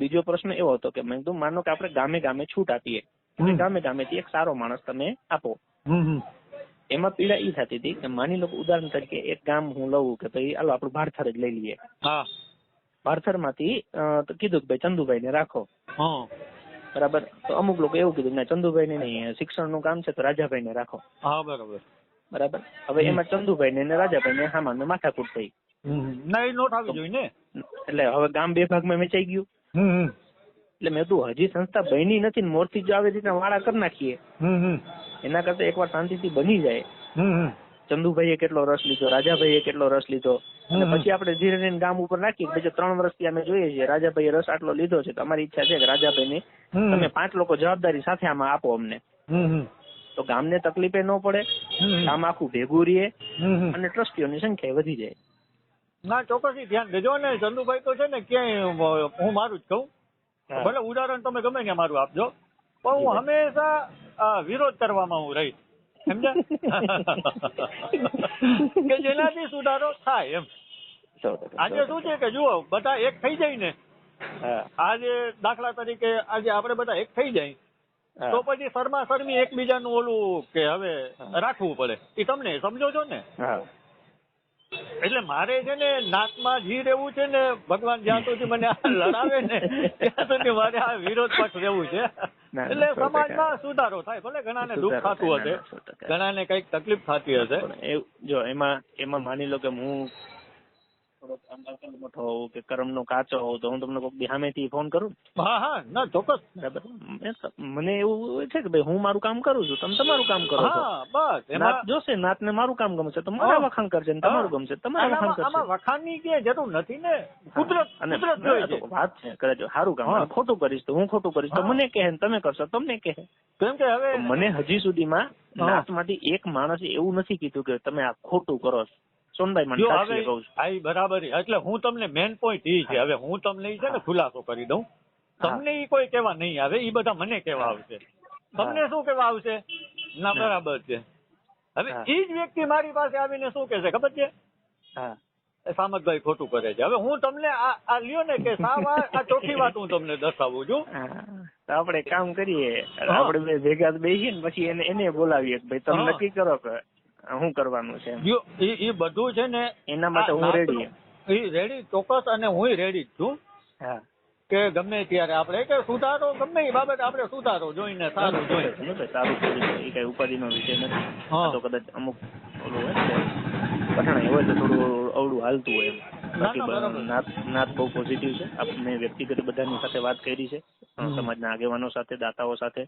બીજો પ્રશ્ન એવો હતો કે મેં કીધું માનો કે આપણે ગામે ગામે છૂટ આપીએ, ગામે ગામેથી એક સારો માણસ તમે આપો. એમાં પીડા ઈ થતી હતી કે માની લો ઉદાહરણ તરીકે એક ગામ હું લઉં કે ભાઈ હાલો આપણું ભારથર જ લઈ લઈએ. ભારથર માંથી કીધું કે ભાઈ ચંદુભાઈ ને રાખો, બરાબર? તો અમુક લોકો એવું કીધું ના ચંદુભાઈ ને નહીં, શિક્ષણનું કામ છે તો રાજાભાઈ ને રાખો. બરાબર. હવે એમાં ચંદુભાઈ ને રાજાભાઈ ને સામાન્ય માથાકૂટ થઈ. એટલે હવે ગામ 2 ભાગમાં વેચાઈ ગયું. એટલે મેં તું હજી સંસ્થા બની નથી ને મોરથી જ આવી રીતના વાળા કરી નાખીએ, એના કરતા એકવાર શાંતિથી બની જાય. ચંદુભાઈએ કેટલો રસ લીધો, રાજાભાઈએ કેટલો રસ લીધો, અને પછી આપણે ધીરે ધીરે ગામ ઉપર નાખીએ. પછી 3 વર્ષથી અમે જોઈએ છીએ રાજાભાઈએ રસ આટલો લીધો છે, તો અમારી ઈચ્છા છે કે રાજાભાઈને તમે 5 લોકો જવાબદારી સાથે આમાં આપો અમને, તો ગામને તકલીફે ન પડે, ગામ આખું ભેગું રહે અને ટ્રસ્ટીઓની સંખ્યા વધી જાય. ના ચોક્કસથી ધ્યાન દેજો. ને ચંદુભાઈ તો છે ને ક્યાંય હું મારું જ કહું, ભલે ઉદાહરણ તમે ગમે ત્યાં મારું આપજો, પણ હું હંમેશા વિરોધ કરવામાં હું રહીશ, સમજ્યા? કે જેનાથી સુધારો થાય એમ. આજે શું છે કે જુઓ બધા એક થઈ જાય ને, આજે દાખલા તરીકે આજે આપણે બધા એક થઈ જાય તો પછી શરમા શરમી એકબીજાનું ઓલું કે હવે રાખવું પડે, એ તમને સમજો છો ને? એટલે મારે છે ને નાતમાં જી રહેવું છે ને, ભગવાન જ્યાં સુધી મને આ લડાવે ને ત્યાં સુધી મારે આ વિરોધ પક્ષ રહેવું છે. એટલે સમાજમાં સુધારો થાય. ભલે ઘણાને દુઃખ થતું હશે, ઘણાને કઈક તકલીફ થતી હશે. જો એમાં માની લો કે હું થોડોક મોટો હોઉં કે કર્મનો કાચો હોઉં તો હું તમને કોઈક દી સામેથી ફોન કરું. ના ચોક્કસ. બરાબર. મને એવું છે કે ભાઈ હું મારું કામ કરું છું, તમે તમારું કામ કરો છો. બસ નાત જોશે, નાતને મારું કામ ગમશે તો મારા વખાણ કરશે, તમારું ગમશે તમારા વખાણ કરશે. આમાં વખાણની કે જરૂર નથી ને. કુદરત વાત છે. કદાચ સારું કામ ખોટું કરીશ તો હું ખોટું કરીશ તો મને કહે, તમે કરશો તમને કહે. કેમ કે હવે મને હજી સુધીમાં નાતમાંથી એક માણસે એવું નથી કીધું કે તમે આ ખોટું કરો છો. બરાબર. એટલે હું તમને મેન પોઈન્ટ એ છે, હવે હું તમને છે ને ખુલાસો કરી દઉં, તમને ઈ કોઈ કેવા નહીં આવે, ઈ બધા મને કેવા આવશે. તમને શું કેવા આવશે? ના બરાબર છે. હવે ઈ જ વ્યક્તિ મારી પાસે આવીને શું કે છે ખબર છે? સામતભાઈ ખોટું કરે છે. હવે હું તમને આ લ્યો ને કે સાવ આ ચોખ્ખી વાત હું તમને દર્શાવું છું. તો આપણે કામ કરીએ, આપણે ભેગા બેસીએ ને પછી એને બોલાવીએ ભાઈ તમે નક્કી કરો કે શું કરવાનું છે. એ બધું છે ને એના માટે હું રેડી. રેડી ચોક્કસ. અને હું રેડી જ છું કે ગમે ત્યારે આપણે કે સુધારો ગમે એ બાબત આપણે સુધારો જોઈને સારું જોઈએ. સારું એ કઈ ઉપાધિનો વિષય નથી. તો કદાચ અમુક ઓલું હોય પઠાણ હોય તો થોડું અવળું હાલતું હોય એમ. બાકી નાત બહુ પોઝિટિવ છે. આપણે વ્યક્તિગત બધાની સાથે વાત કરી છે, સમાજના આગેવાનો સાથે, દાતાઓ સાથે,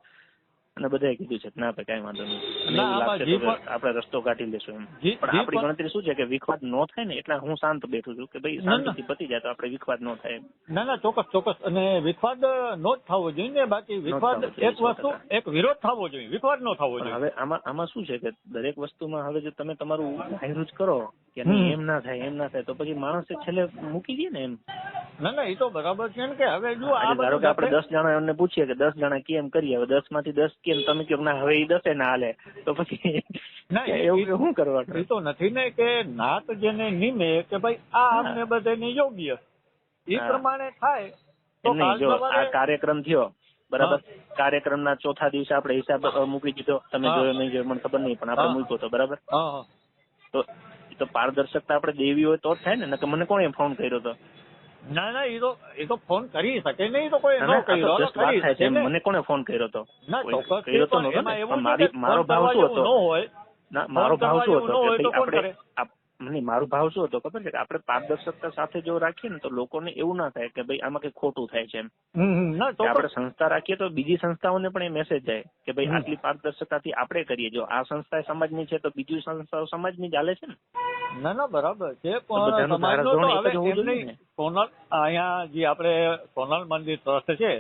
અને બધાએ કીધું છે ના ભાઈ કઈ વાંધો નહીં, આપણે રસ્તો કાઢી લેશું એમ. પણ આપણી ગણતરી શું છે કે વિખવાદ ન થાય ને એટલે હું શાંત બેઠું છું કે ભાઈ શાંતિથી પતી જાય તો આપણે વિખવાદ ન થાય. ના ચોક્કસ. અને વિખવાદ નો જ થવો જોઈએ ને. બાકી વિખવાદ એક વસ્તુ, એક વિરોધ થવો જોઈએ, વિખવાદ નો થવો જોઈએ. હવે આમાં શું છે કે દરેક વસ્તુમાં હવે જો તમે તમારું હાયરું જ કરો કે નહીં એમ ના થાય તો પછી માણસે છેલ્લે મૂકી દે ને એમ. ના એ તો બરાબર છે ને. કે હવે જો ધારો કે આપણે 10 જણા એમને પૂછીએ કે 10 જણા કેમ કરીએ, હવે 10 માંથી 10 કેમ તમે કહો ના હવે એ 10 ના હાલે તો પછી એવું શું કરવાનું? એ તો નથી ને કે નાત જેને નિમે કે ભાઈ આ અમને બધાને યોગ્ય એ પ્રમાણે થાય તો જો આ કાર્યક્રમ થયો બરાબર, કાર્યક્રમના ચોથા દિવસે આપણે હિસાબ મૂકી દીધો, તમે જોયો નહીં જોયો મને ખબર નહીં પણ આપણે મૂક્યો તો બરાબર. તો પારદર્શકતા આપણે દેવી હોય તો જ થાય ને. મને કોણે ફોન કર્યો હતો ના એ તો ફોન કરી શકે નહીં, તો કોઈ ન કર્યો મને કોને ફોન કર્યો હતો? ના ચોક્કસ કર્યો તો નહોતો ને. મારો ભાવ શું હતો? ના મારો ભાવ શું હતો કે આપણે મારો ભાવ શું હતો ખબર છે કે આપણે પારદર્શકતા સાથે જો રાખીએ ને તો લોકોને એવું ના થાય કે ભાઈ આમાં કઈ ખોટું થાય છે એમ. આપણે સંસ્થા રાખીએ તો બીજી સંસ્થાઓને પણ એ મેસેજ જાય કે ભાઈ આટલી પારદર્શકતાથી આપણે કરીએ. જો આ સંસ્થા સમાજની છે તો બીજી સંસ્થાઓ સમાજની ચાલે છે ને. ના બરાબર છે, પણ સમાજનો તો હવે સોનલ અહીંયા જે આપણે સોનલ મંદિર ટ્રસ્ટ છે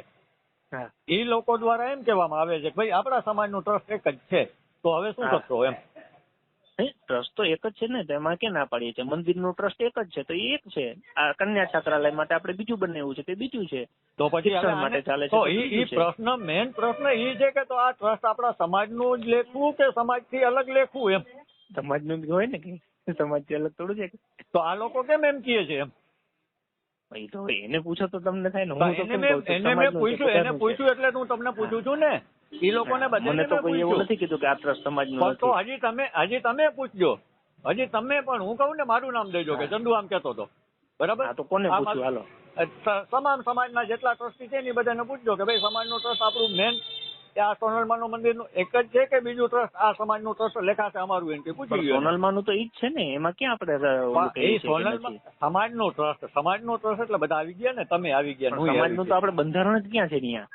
એ લોકો દ્વારા એમ કહેવામાં આવે છે કે ભાઈ આપણા સમાજનું ટ્રસ્ટ એક જ છે, તો હવે શું કરશો એમ? ટ્રસ્ટ તો એક જ છે ને, તેમાં કે ના પાડીએ છીએ. મંદિરનું ટ્રસ્ટ એક જ છે તો એ એક છે. આ કન્યા છાત્રાલય માટે આપણે બીજું બનાવ્યું છે તે બીજું છે. તો પછી માટે ચાલે છે. તો એ પ્રશ્ન મેઇન પ્રશ્ન એ છે કે તો આ ટ્રસ્ટ આપણા સમાજનું જ લેખવું કે સમાજથી અલગ લેખવું એમ? સમાજનું જ હોય ને કે સમાજથી અલગ થોડું છે. તો આ લોકો કેમ એમ કહે છે એમ? એ તો એને પૂછો તો તમને થાય ને. એને મેં પૂછ્યું એટલે હું તમને પૂછું છું ને. એ લોકોને મને તો કોઈ એવું નથી કીધું કે આ ટ્રસ્ટ સમાજનું. તો હજી તમે પૂછજો. હજી તમે પણ હું કહું ને મારું નામ દેજો કે ચંદુ આમ કહેતો હતો, બરાબર? તો કોને પૂછ્યું? હાલો તમામ સમાજના જેટલા ટ્રસ્ટી છે ને બધાને પૂછજો કે ભાઈ સમાજનું ટ્રસ્ટ આપણું મેન આ સોનલમાનું મંદિરનું એક જ છે કે બીજું ટ્રસ્ટ આ સમાજનું ટ્રસ્ટ લેખાશે અમારું એમ કે પૂછી ગયો. સોનલમાનું તો ઈ જ છે ને, એમાં ક્યાં આપણે સમાજનું ટ્રસ્ટ એટલે બધા આવી ગયા ને, તમે આવી ગયા. સમાજનું તો આપણે બંધારણ જ ક્યાં છે ત્યાં?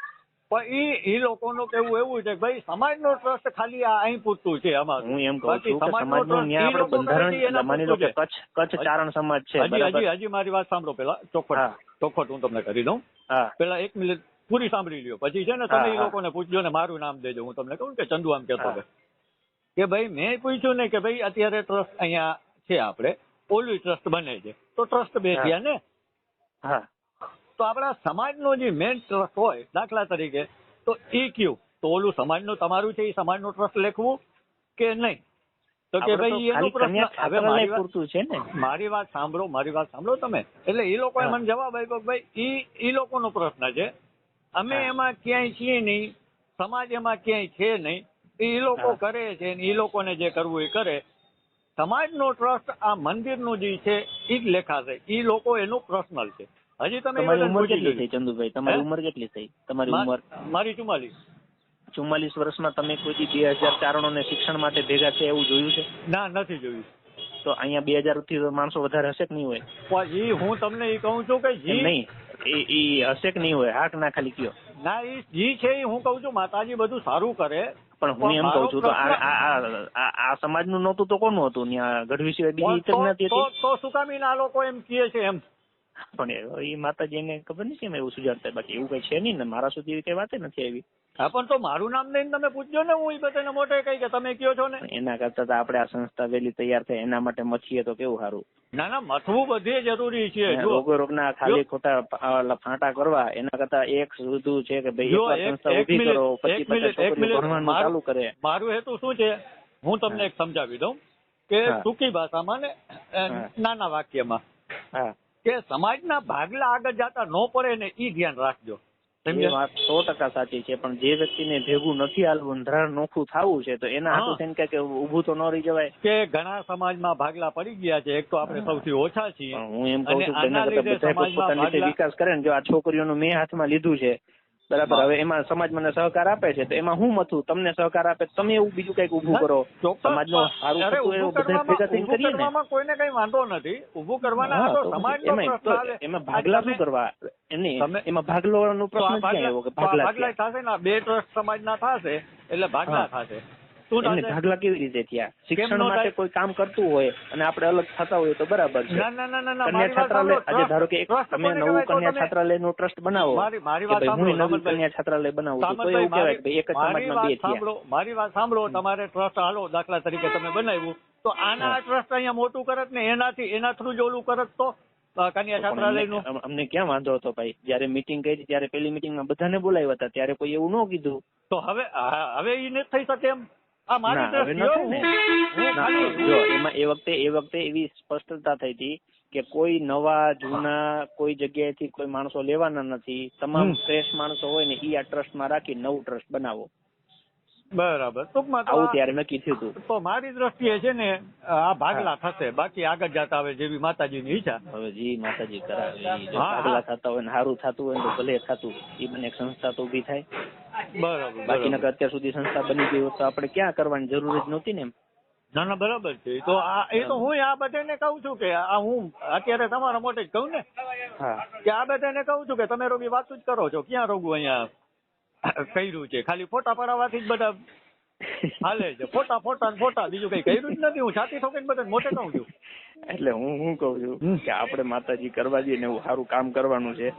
પણ એ લોકોનું કેવું એવું છે કે ભાઈ સમાજનો ટ્રસ્ટ ખાલી આ અહીં પૂરતું છે અમારું. હું એમ કહું છું કે સમાજનું ત્યાં આપણે બંધારણ માની લો કે કચ્છ ચારણ સમાજ છે. હજી મારી વાત સાંભળો પેલા ચોખવટ હું તમને કરી દઉં. પેલા 1 મિનિટ પૂરી સાંભળી લ્યો, પછી છે ને તમે એ લોકોને પૂછજો ને મારું નામ દેજો. હું તમને કહું કે ચંદુ આમ કહેતો કે ભાઈ મેં પૂછ્યું ને કે ભાઈ અત્યારે ટ્રસ્ટ અહીંયા છે આપણે ઓલું ટ્રસ્ટ બને છે તો ટ્રસ્ટ બે થયા ને. તો આપણા સમાજનો જે મેઇન ટ્રસ્ટ હોય દાખલા તરીકે તો એ કયું તો ઓલું સમાજનું તમારું છે એ સમાજનું ટ્રસ્ટ લેખવું કે નહીં? તો કે ભાઈ એનો પ્રશ્ન. હવે મારી વાત સાંભળો તમે. એટલે એ લોકોએ મને જવાબ આપ્યો ભાઈ એ લોકોનો પ્રશ્ન છે, અમે એમાં ક્યાંય છીએ નહીં, સમાજ એમાં ક્યાંય છે નહીં, એ લોકો કરે છે એ લોકોને જે કરવું એ કરે. સમાજનો ટ્રસ્ટ આ મંદિરનું જે છે એ જ લેખાશે, એ લોકો એનું પર્સનલ છે. હજી તમે ઉંમર કેટલી થઈ ચંદુભાઈ? તમારી ઉંમર કેટલી થઈ? તમારી ઉંમર? મારી 44. 44 વર્ષમાં તમે કોઈ 2000 ચારણોને શિક્ષણ માટે ભેગા છે એવું જોયું છે? ના, નથી જોયું. તો અહીંયા 2000 થી માણસો વધારે હશે કે નહીં હોય? જી હું તમને એ કહું છું કે જી નહીં એ હશે કે નહીં હોય? હાક ના ખાલી કયો. ના એ જી છે હું કહું છું માતાજી બધું સારું કરે. પણ હું એમ કહું છું તો આ સમાજનું નહોતું તો કોનું હતું? ત્યાં ગઢવી સિવાય બીજી નથી. તો શું કામ આ લોકો એમ કહે છે એમ? પણ એ માતાજી એને ખબર નહીં કેમ એવું સુજાડતા. બાકી એવું કઈ છે નહીં ને, મારા સુધી કઈ વાત નથી આવી. હા પણ તો મારું નામ લઈને તમે પૂછજો ને, હું એ બધાને મોટે કહી કે તમે કયો છો ને. એના કરતા તો આપણે આ સંસ્થા વહેલી તૈયાર થાય એના માટે મથીએ તો કેવું સારું. ના મથવું બધે જરૂરી છે. રોગના ખાલી ખોટા ફાંટા કરવા એના કરતા એક સુધી છે કે ભાઈ સંસ્થા ઉભી કરો, પછી ભણવાનું ચાલુ કરે. મારું હેતુ શું છે હું તમને એક સમજાવી દઉં કે ટૂંકી ભાષામાં ને નાના વાક્યમાં કે સમાજના ભાગલા આગળ જતા ન પડે ને ઈ ધ્યાન રાખજો. એ વાત 100% સાચી છે, પણ જે વ્યક્તિને ભેગું નથી હાલવું, ધરાણ નોખું થવું છે તો એના હાથું થઈને કે ઊભું તો ન રહી જવાય. કે ઘણા સમાજમાં ભાગલા પડી ગયા છે, એક તો આપણે સૌથી ઓછા છીએ. હું એમ કહું છું કે પોતાની રીતે વિકાસ કરે ને. જો આ છોકરીઓનું મેં હાથમાં લીધું છે બરાબર, હવે એમાં સમાજ મને સહકાર આપે છે તો એમાં હું મથું, તમને સહકાર આપે તમે એવું બીજું કઈક ઉભું કરો. સમાજનું સારું ભેગા થઈને કરીએ ને, કોઈને કઈ વાંધો નથી ઉભું કરવાના. એમાં ભાગલા શું કરવા? એમાં ભાગલાનો પ્રશ્ન ક્યાં આવ્યો કે ભાગલા થશે ને? 2 ટ્રસ્ટ સમાજના થશે એટલે ભાગલા થશે. ભાગલા કેવી રીતે થયા? શિક્ષણ માટે કોઈ કામ કરતું હોય અને આપણે અલગ થતા હોય તો બરાબર છે. કન્યા છાત્રાલય આજે ધારો કે તમે નવું કન્યા છાત્રાલય નું ટ્રસ્ટ બનાવો, હું નવું કન્યા છાત્રાલય બનાવું તો એવું કહેવાય કે એક જ સમાજમાં 2 થયા. મારી વાત સાંભળો. તમારે ટ્રસ્ટ હાલો દાખલા તરીકે તમે બનાવ્યું તો આના ટ્રસ્ટ અહીંયા મોટું કરત ને એના થ્રુ જ ઓલું કરત તો કન્યા છાત્રાલયનું અમને ક્યાં વાંધો હતો ભાઈ? જયારે મીટિંગ કરી ત્યારે પેલી મીટિંગમાં બધાને બોલાવ્યા હતા ત્યારે કોઈ એવું ન કીધું. તો હવે એ નથી થઈ શકે એમ? એ વખતે એવી સ્પષ્ટતા થઈ હતી કે કોઈ નવા જૂના કોઈ જગ્યાએથી કોઈ માણસો લેવાના નથી. તમામ ફ્રેશ માણસો હોય ને ઈ આ ટ્રસ્ટમાં રાખી નવું ટ્રસ્ટ બનાવો. બરાબર. ટૂંકમાં આવું ત્યારે નક્કી થયું હતું. તો મારી દ્રષ્ટિએ છે ને આ ભાગલા થશે, બાકી આગળ જતા હવે જેવી માતાજીની ઈચ્છા. હવે જી માતાજી કરાવે જો ભાગલા થતા હોય ને સારું થતું હોય તો ભલે થતું, એ મને એક સંસ્થા તો ઊભી થાય. બરાબર. બાકી નકર અત્યાર સુધી સંસ્થા બની ગઈ હોત તો આપણે ક્યાં કરવાની જરૂર જ નહોતી ને એમ. ના ના બરાબર છે. તો એ તો હું આ બધાને કહું છું કે આ હું અત્યારે તમારા મોટે જ કહું ને કે આ બધાને કહું છું કે તમે રોગી વાત જ કરો છો, ક્યાં રોગું અહીંયા કર્યું છે, ખાલી ફોટા પડાવવાથી જ બધા હાલે છે. ફોટા ફોટા ને ફોટા, બીજું કઈ કર્યું જ નથી. હું છાતી ઠોકીને બધા મોટે કહું છું. એટલે હું કઉ છું કે આપણે માતાજી કરવા દઈએ ને એવું સારું કામ કરવાનું છે.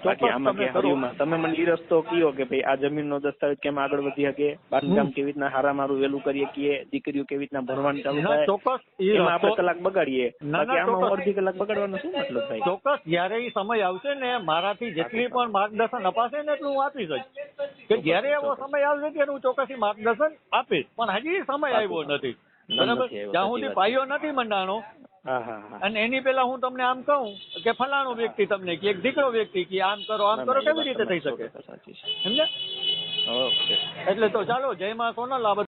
બાકી આમાં કે હરિયુંમાં તમે મને ઈ રસ્તો કયો કે ભાઈ આ જમીનનો દસ્તાવેજ કેમ આગળ વધી શકે, બાંધકામ કેવી રીતના હારા મારું વેલું કરીએ કીએ, દીકરીઓ કેવી રીતના ભણવાનું ચાલુ થાય, ચોક્કસ એમાં આપણે કલાક બગાડીએ. બાકી આમાં અડધી કલાક બગાડવાનો શું મતલબ ભાઈ? ચોક્કસ જયારે એ સમય આવશે ને મારાથી જેટલી પણ માર્ગદર્શન અપાશે ને એટલું હું આપીશ જ. કે જયારે એવો સમય આવશે ત્યારે હું ચોક્કસ માર્ગદર્શન આપીશ. પણ હજી સમય આવ્યો નથી. બરાબર. જ્યાં સુધી પાયો નથી મંડાણો અને એની પેલા હું તમને આમ કહું કે ફલાણો વ્યક્તિ તમને કે એક દીકરો વ્યક્તિ કે આમ કરો કેવી રીતે થઈ શકે? સમજ્યા? એટલે તો ચાલો જય માં સોનલ.